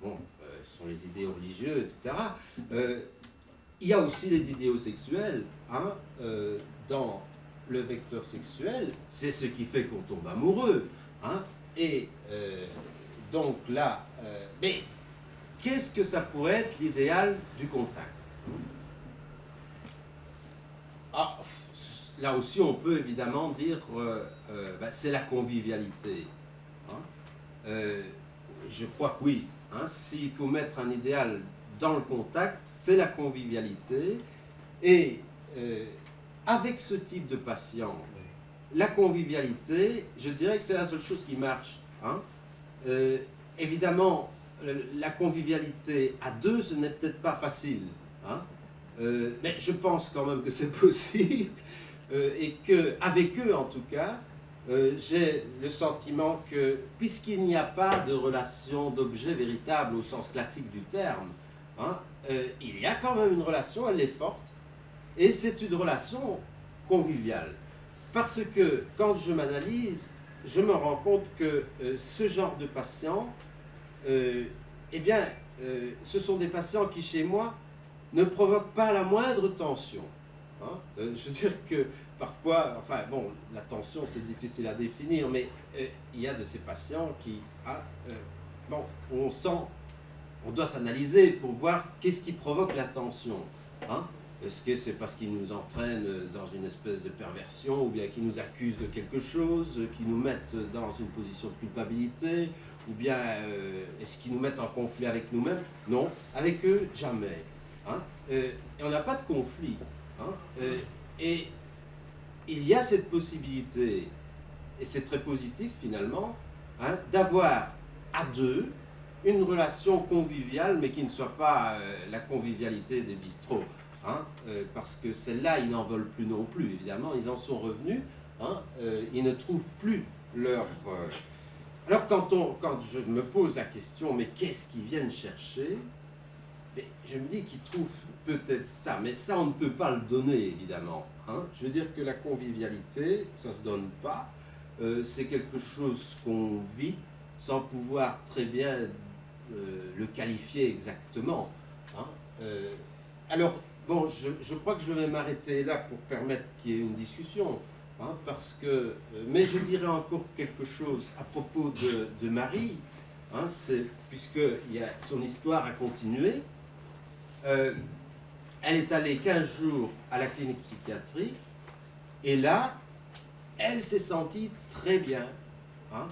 bon, sont les idéaux religieux, etc. Il y a aussi les idéaux sexuels. Hein, dans le vecteur sexuel, c'est ce qui fait qu'on tombe amoureux. Hein, et donc là, mais qu'est-ce que ça pourrait être l'idéal du contact? Ah, là aussi, on peut évidemment dire c'est la convivialité. Hein. Je crois que oui. Hein, s'il faut mettre un idéal dans le contact, c'est la convivialité. Et avec ce type de patient, la convivialité, je dirais que c'est la seule chose qui marche. Hein. Évidemment, la convivialité à deux, ce n'est peut-être pas facile. Hein. Mais je pense quand même que c'est possible et qu'avec eux, en tout cas, j'ai le sentiment que, puisqu'il n'y a pas de relation d'objet véritable au sens classique du terme, hein, il y a quand même une relation, elle est forte, et c'est une relation conviviale. Parce que quand je m'analyse, je me rends compte que ce genre de patients, eh bien, ce sont des patients qui, chez moi, ne provoquent pas la moindre tension. Hein. Je veux dire que parfois, enfin bon, la tension c'est difficile à définir, mais il y a de ces patients qui, bon, on sent, on doit s'analyser pour voir qu'est-ce qui provoque la tension. Hein. Est-ce que c'est parce qu'ils nous entraînent dans une espèce de perversion, ou bien qu'ils nous accusent de quelque chose, qu'ils nous mettent dans une position de culpabilité, ou bien est-ce qu'ils nous mettent en conflit avec nous-mêmes? Non, avec eux, jamais. Hein, et on n'a pas de conflit. Hein, et il y a cette possibilité, et c'est très positif finalement, hein, d'avoir à deux une relation conviviale, mais qui ne soit pas la convivialité des bistrots. Hein, parce que celle-là, ils n'en veulent plus non plus, évidemment, ils en sont revenus, hein, ils ne trouvent plus leur... Alors quand je me pose la question, mais qu'est-ce qu'ils viennent chercher? Mais je me dis qu'ils trouvent peut-être ça, mais ça on ne peut pas le donner évidemment. Hein. Je veux dire que la convivialité, ça ne se donne pas, c'est quelque chose qu'on vit sans pouvoir très bien le qualifier exactement. Hein. Alors, bon, je crois que je vais m'arrêter là pour permettre qu'il y ait une discussion, hein, parce que, mais je dirais encore quelque chose à propos de Marie, hein, puisque son histoire a continué. Elle est allée 15 jours à la clinique psychiatrique et là, elle s'est sentie très bien. Hein,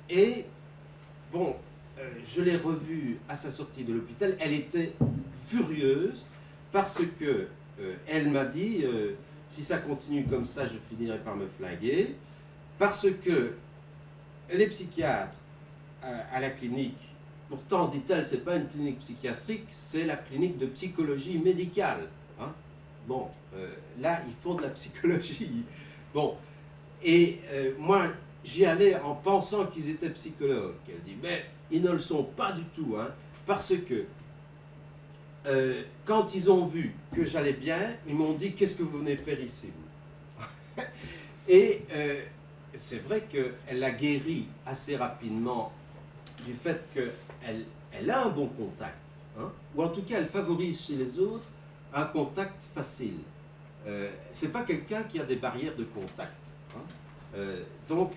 et bon, je l'ai revue à sa sortie de l'hôpital, elle était furieuse parce que elle m'a dit si ça continue comme ça, je finirai par me flinguer, parce que les psychiatres à la clinique, pourtant, dit-elle, ce n'est pas une clinique psychiatrique, c'est la clinique de psychologie médicale. Hein. Bon, là, ils font de la psychologie. Bon, et moi, j'y allais en pensant qu'ils étaient psychologues. Elle dit, mais ils ne le sont pas du tout, hein, parce que quand ils ont vu que j'allais bien, ils m'ont dit, qu'est-ce que vous venez faire ici, vous? Et c'est vrai qu'elle a guéri assez rapidement du fait qu'elle a un bon contact, hein, ou en tout cas elle favorise chez les autres un contact facile. C'est pas quelqu'un qui a des barrières de contact. Hein. Donc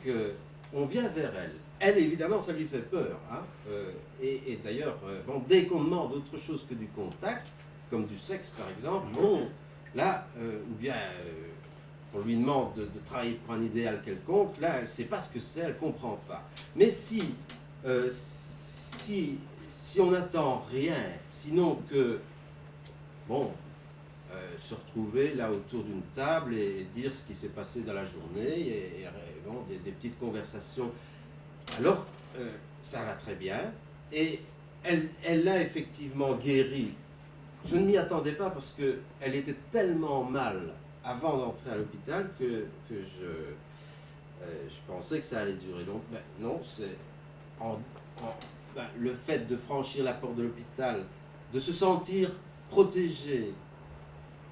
on vient vers elle. Elle, évidemment, ça lui fait peur. Hein. Et d'ailleurs, bon, dès qu'on demande autre chose que du contact, comme du sexe par exemple, bon, là, ou bien on lui demande de travailler pour un idéal quelconque, là, elle ne sait pas ce que c'est, elle ne comprend pas. Mais si on n'attend rien, sinon que, bon, se retrouver là autour d'une table et dire ce qui s'est passé dans la journée, et bon, des petites conversations, alors ça va très bien, et elle l'a effectivement guéri. Je ne m'y attendais pas parce qu'elle était tellement mal avant d'entrer à l'hôpital que je pensais que ça allait durer. Donc, ben, non, c'est le fait de franchir la porte de l'hôpital, de se sentir protégé,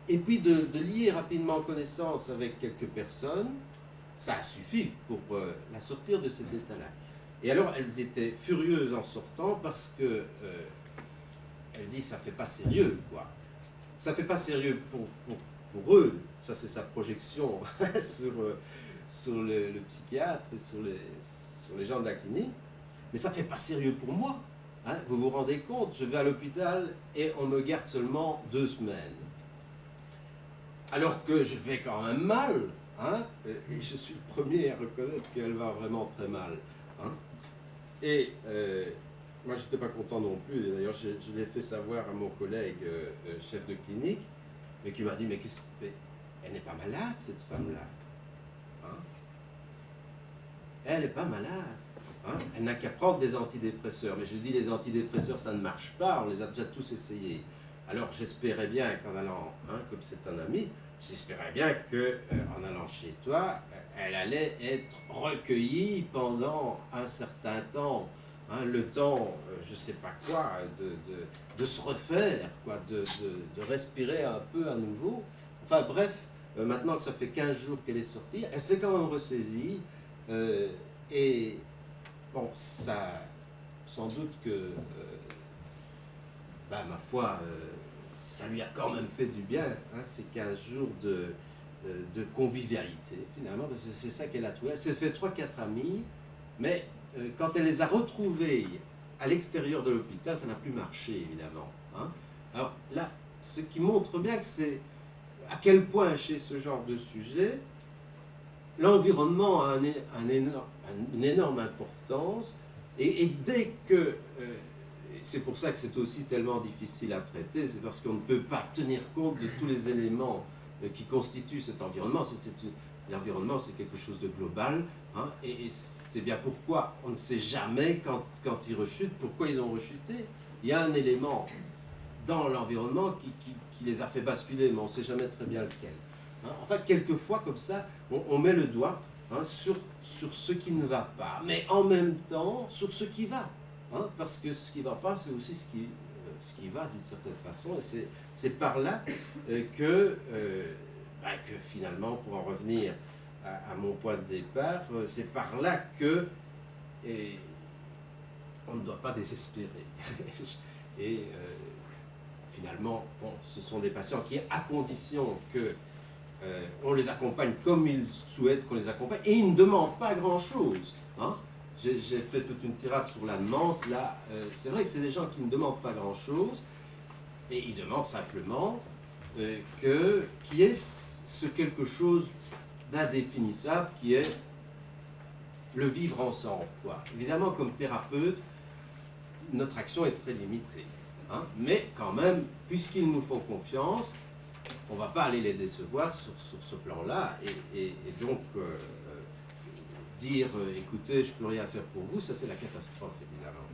et puis de lier rapidement connaissance avec quelques personnes, ça a suffi pour la sortir de cet état-là. Et alors, elles étaient furieuses en sortant parce que elle dit ça fait pas sérieux, quoi. Ça fait pas sérieux pour eux. Ça, c'est sa projection sur le psychiatre et sur les gens de la clinique. Mais ça fait pas sérieux pour moi. Hein. Vous vous rendez compte, je vais à l'hôpital et on me garde seulement 2 semaines. Alors que je vais quand même mal. Hein, et je suis le premier à reconnaître qu'elle va vraiment très mal. Hein. Et moi, je n'étais pas content non plus. D'ailleurs, je l'ai fait savoir à mon collègue chef de clinique, mais qui m'a dit, mais elle n'est pas malade, cette femme-là. Hein. Elle n'est pas malade. Hein. Elle n'a qu'à prendre des antidépresseurs. Mais je dis, les antidépresseurs, ça ne marche pas. On les a déjà tous essayés. Alors, j'espérais bien qu'en allant, hein, comme c'est un ami, j'espérais bien qu'en allant chez toi, elle allait être recueillie pendant un certain temps. Hein, le temps, je ne sais pas quoi, de se refaire, quoi, de respirer un peu à nouveau. Enfin bref, maintenant que ça fait 15 jours qu'elle est sortie, elle s'est quand même ressaisie. Et bon, ça, sans doute que, ma foi, ça lui a quand même fait du bien, hein, ces 15 jours de convivialité, finalement, parce que c'est ça qu'elle a trouvé. Elle s'est fait 3-4 amis, mais quand elle les a retrouvés à l'extérieur de l'hôpital, ça n'a plus marché, évidemment. Hein. Alors là, ce qui montre bien que c'est à quel point, chez ce genre de sujet, l'environnement a une énorme importance, et dès que... c'est pour ça que c'est aussi tellement difficile à traiter, c'est parce qu'on ne peut pas tenir compte de tous les éléments qui constituent cet environnement. L'environnement, c'est quelque chose de global, hein, et c'est bien pourquoi on ne sait jamais quand ils rechutent, pourquoi ils ont rechuté. Il y a un élément dans l'environnement qui les a fait basculer, mais on ne sait jamais très bien lequel. Hein. Enfin, quelquefois, comme ça, on met le doigt, hein, sur ce qui ne va pas, mais en même temps, sur ce qui va. Hein, parce que ce qui ne va pas, c'est aussi ce qui va d'une certaine façon. Et c'est par là que finalement, pour en revenir à mon point de départ, c'est par là que on ne doit pas désespérer. Et finalement, bon, ce sont des patients qui, à condition que on les accompagne comme ils souhaitent qu'on les accompagne, et ils ne demandent pas grand-chose. Hein. J'ai fait toute une tirade sur la demande. Là, c'est vrai que c'est des gens qui ne demandent pas grand-chose, et ils demandent simplement qu'il y ait ce quelque chose d'indéfinissable qui est le vivre ensemble, quoi. Évidemment, comme thérapeute, notre action est très limitée. Hein, mais quand même, puisqu'ils nous font confiance, on ne va pas aller les décevoir sur ce plan-là. Et donc, dire écoutez, je ne peux rien faire pour vous, ça c'est la catastrophe, évidemment.